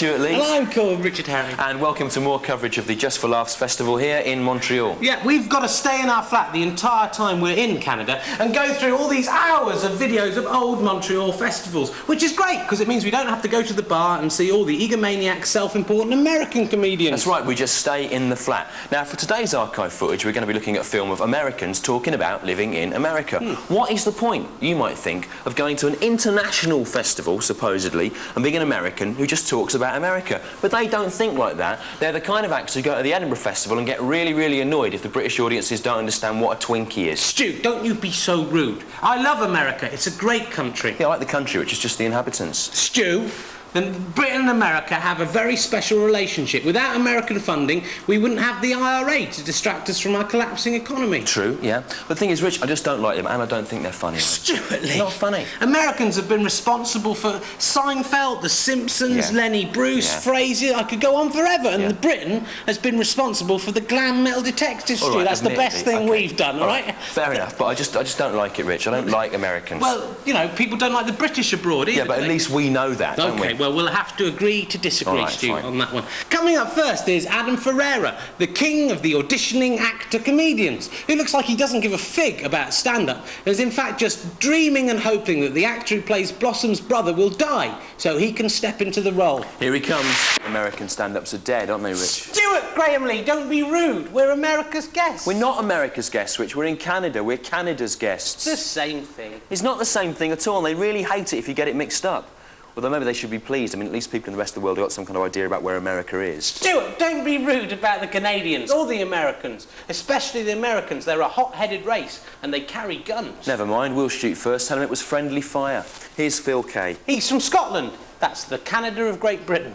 Stuart Lee. And I'm called Richard Herring. And welcome to more coverage of the Just for Laughs festival here in Montreal. Yeah, we've got to stay in our flat the entire time we're in Canada and go through all these hours of videos of old Montreal festivals, which is great because it means we don't have to go to the bar and see all the egomaniac, self-important American comedians. That's right, we just stay in the flat. Now, for today's archive footage, we're going to be looking at a film of Americans talking about living in America. What is the point, you might think, of going to an international festival, supposedly, and being an American who just talks about America? But they don't think like that. They're the kind of actors who go to the Edinburgh Festival and get really, really annoyed if the British audiences don't understand what a Twinkie is. Stu, don't you be so rude. I love America. It's a great country. Yeah, I like the country, which is just the inhabitants. Stu, then Britain and America have a very special relationship. Without American funding, we wouldn't have the IRA to distract us from our collapsing economy. True, yeah. But the thing is, Rich, I just don't like them, and I don't think they're funny. Stuart Lee. They're not funny. Americans have been responsible for Seinfeld, The Simpsons, Yeah. Lenny Bruce, Frasier. I could go on forever. And Britain has been responsible for the glam metal detective, Stu. Right, that's the best thing we've done, all right? Fair enough, but I just don't like it, Rich. I don't like Americans. Well, you know, people don't like the British abroad either. Yeah, but at least we know that, don't we? Okay, well, we'll have to agree to disagree, All right, Stu, fine. on that one. Coming up first is Adam Ferreira, the king of the auditioning actor-comedians, who looks like he doesn't give a fig about stand-up, and is in fact just dreaming and hoping that the actor who plays Blossom's brother will die, so he can step into the role. Here he comes. American stand-ups are dead, aren't they, Rich? Stuart Graham Lee, don't be rude. We're America's guests. We're not America's guests, Rich. We're in Canada. We're Canada's guests. It's the same thing. It's not the same thing at all. They really hate it if you get it mixed up. Although maybe they should be pleased. I mean, at least people in the rest of the world have got some kind of idea about where America is. Stuart, don't be rude about the Canadians or the Americans. Especially the Americans. They're a hot-headed race and they carry guns. Never mind, we'll shoot first. Tell him it was friendly fire. Here's Phil Kay. He's from Scotland. That's the Canada of Great Britain.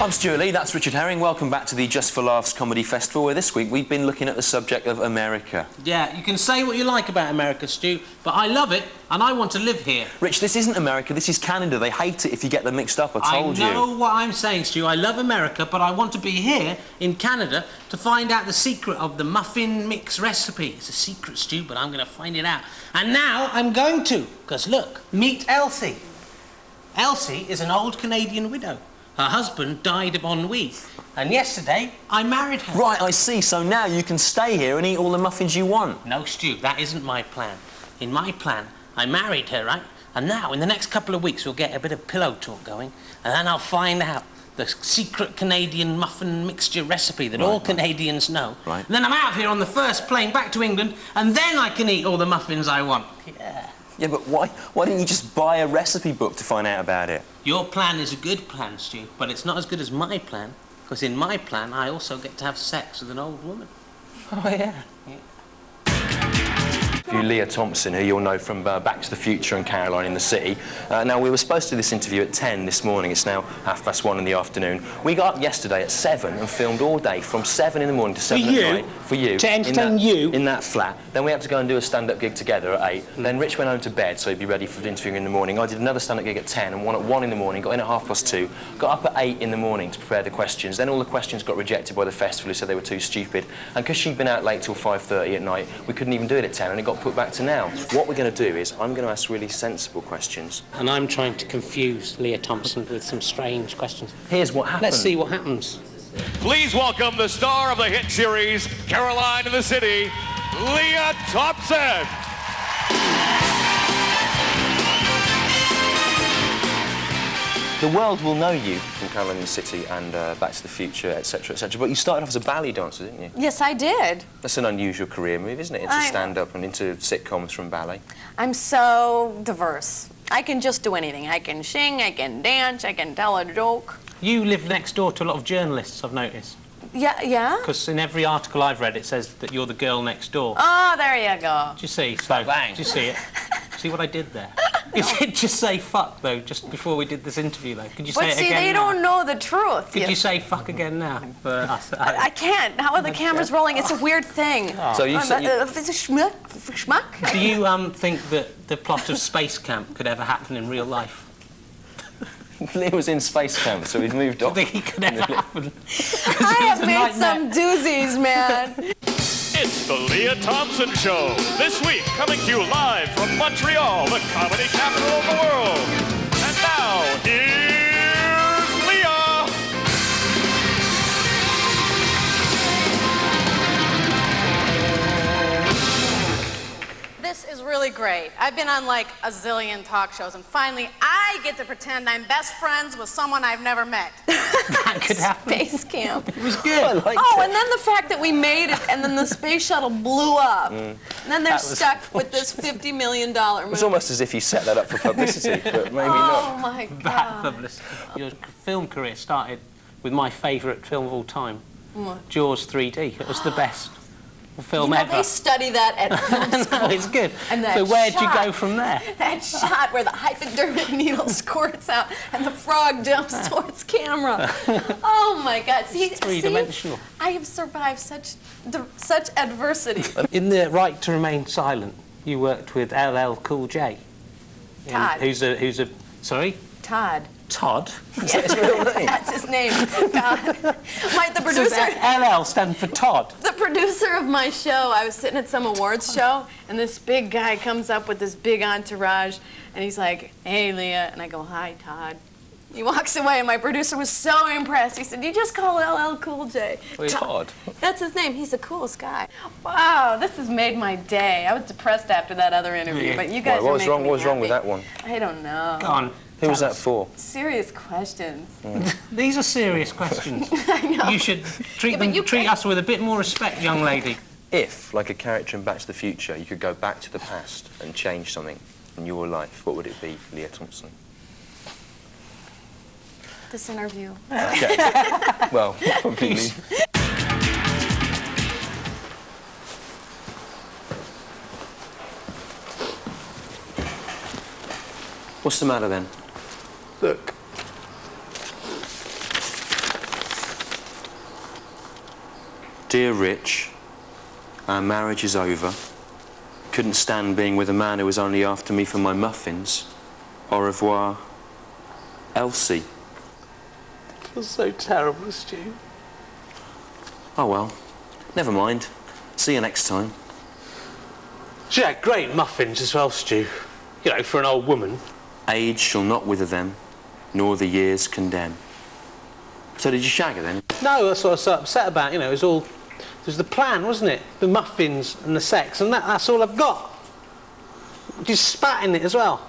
I'm Stuart Lee, that's Richard Herring. Welcome back to the Just for Laughs Comedy Festival, where this week we've been looking at the subject of America. Yeah, you can say what you like about America, Stu, but I love it and I want to live here. Rich, this isn't America, this is Canada. They hate it if you get them mixed up, I told you. I know what I'm saying, Stu. I love America, but I want to be here in Canada to find out the secret of the muffin mix recipe. It's a secret, Stu, but I'm going to find it out. And now I'm going to, because look, meet Elsie. Elsie is an old Canadian widow. Her husband died of ennui, and yesterday I married her. Right, I see. So now you can stay here and eat all the muffins you want. No, Stu, that isn't my plan. In my plan, I married her, right? And now, in the next couple of weeks, we'll get a bit of pillow talk going, and then I'll find out the secret Canadian muffin mixture recipe that all Canadians know. Right. And then I'm out of here on the first plane back to England, and then I can eat all the muffins I want. Yeah. Yeah, but why didn't you just buy a recipe book to find out about it? Your plan is a good plan, Stu, but it's not as good as my plan, because in my plan, I also get to have sex with an old woman. Oh, yeah. You, Leah Thompson, who you'll know from Back to the Future and Caroline in the City. Now, we were supposed to do this interview at 10 this morning. It's now 1:30 in the afternoon. We got up yesterday at 7 and filmed all day from 7 in the morning to 7 at night. For you. To entertain you? In that flat. Then we had to go and do a stand-up gig together at 8. Then Rich went home to bed, so he'd be ready for the interview in the morning. I did another stand-up gig at 10 and one at 1 in the morning, got in at 2:30, got up at 8 in the morning to prepare the questions. Then all the questions got rejected by the festival who said they were too stupid. And because she'd been out late till 5:30 at night, we couldn't even do it at 10 and it got put back to now. What we're going to do is I'm going to ask really sensible questions. And I'm trying to confuse Leah Thompson with some strange questions. Here's what happened. Let's see what happens. Please welcome the star of the hit series, Caroline in the City, Leah Thompson. The world will know you from Caroline in the City and Back to the Future, etc., etc. But you started off as a ballet dancer, didn't you? Yes, I did. That's an unusual career move, isn't it? Into stand-up and into sitcoms from ballet. I'm so diverse. I can just do anything. I can sing, I can dance, I can tell a joke. You live next door to a lot of journalists, I've noticed. Yeah? Because in every article I've read, it says that you're the girl next door. Oh, there you go. Do you see? So, bang. Do you see it? See what I did there? You did just say fuck, though, just before we did this interview, though. Could you say it again? But see, they don't know the truth. Could you say fuck again now? For us? I can't. How are the cameras rolling? It's a weird thing. So you said It's a schmuck. Do you think that the plot of Space Camp could ever happen in real life? Leah was in Space Camp, so we've moved on. Do you think it could ever happen? I have made some doozies, man. It's the Leah Thompson Show. This week, coming to you live from Montreal, the comedy capital of the world. And now, here's great. I've been on like a zillion talk shows, and finally I get to pretend I'm best friends with someone I've never met. That could happen. Space camp. It was good. Oh, and then the fact that we made it, and then the space shuttle blew up. And then they're stuck with this $50 million movie. It's almost as if you set that up for publicity, but maybe not. Oh my Bad God. publicity. Your film career started with my favourite film of all time, What? Jaws 3D. It was the best film ever. They study that at film school. No, it's good. And that So where'd you shot- go from there? That shot where the hypodermic needle squirts out and the frog jumps towards camera. Oh my God! See, three-dimensional. I have survived such adversity. In the Right to Remain Silent, you worked with LL Cool J. Todd. Who's a sorry? Todd. Todd. Is that his real name? That's his name. Todd. The So producer. LL stand for Todd. The producer of my show, I was sitting at some awards show, and this big guy comes up with this big entourage, and he's like, "Hey, Leah," and I go, "Hi, Todd." He walks away, and my producer was so impressed. He said, "You just call LL Cool J." Todd. That's his name. He's the coolest guy. Wow, this has made my day. I was depressed after that other interview, but you guys What are was making wrong? me What was wrong with happy. that one? I don't know. Go on. Who was that for? Serious questions. These are serious questions. I know. You should treat Yeah, but you treat can't- us with a bit more respect, young lady. If, like a character in Back to the Future, you could go back to the past and change something in your life, what would it be, Leah Thompson? This interview. Okay. Well, completely. What's the matter then? Look. Dear Rich, our marriage is over. Couldn't stand being with a man who was only after me for my muffins. Au revoir, Elsie. I feel so terrible, Stu. Oh well, never mind. See you next time. She had great muffins as well, Stu. You know, for an old woman. Age shall not wither them, nor the years condemn. So did you shag her then? No, that's what I was so upset about. You know, it was the plan, wasn't it? The muffins and the sex, and that's all I've got. Just spat in it as well.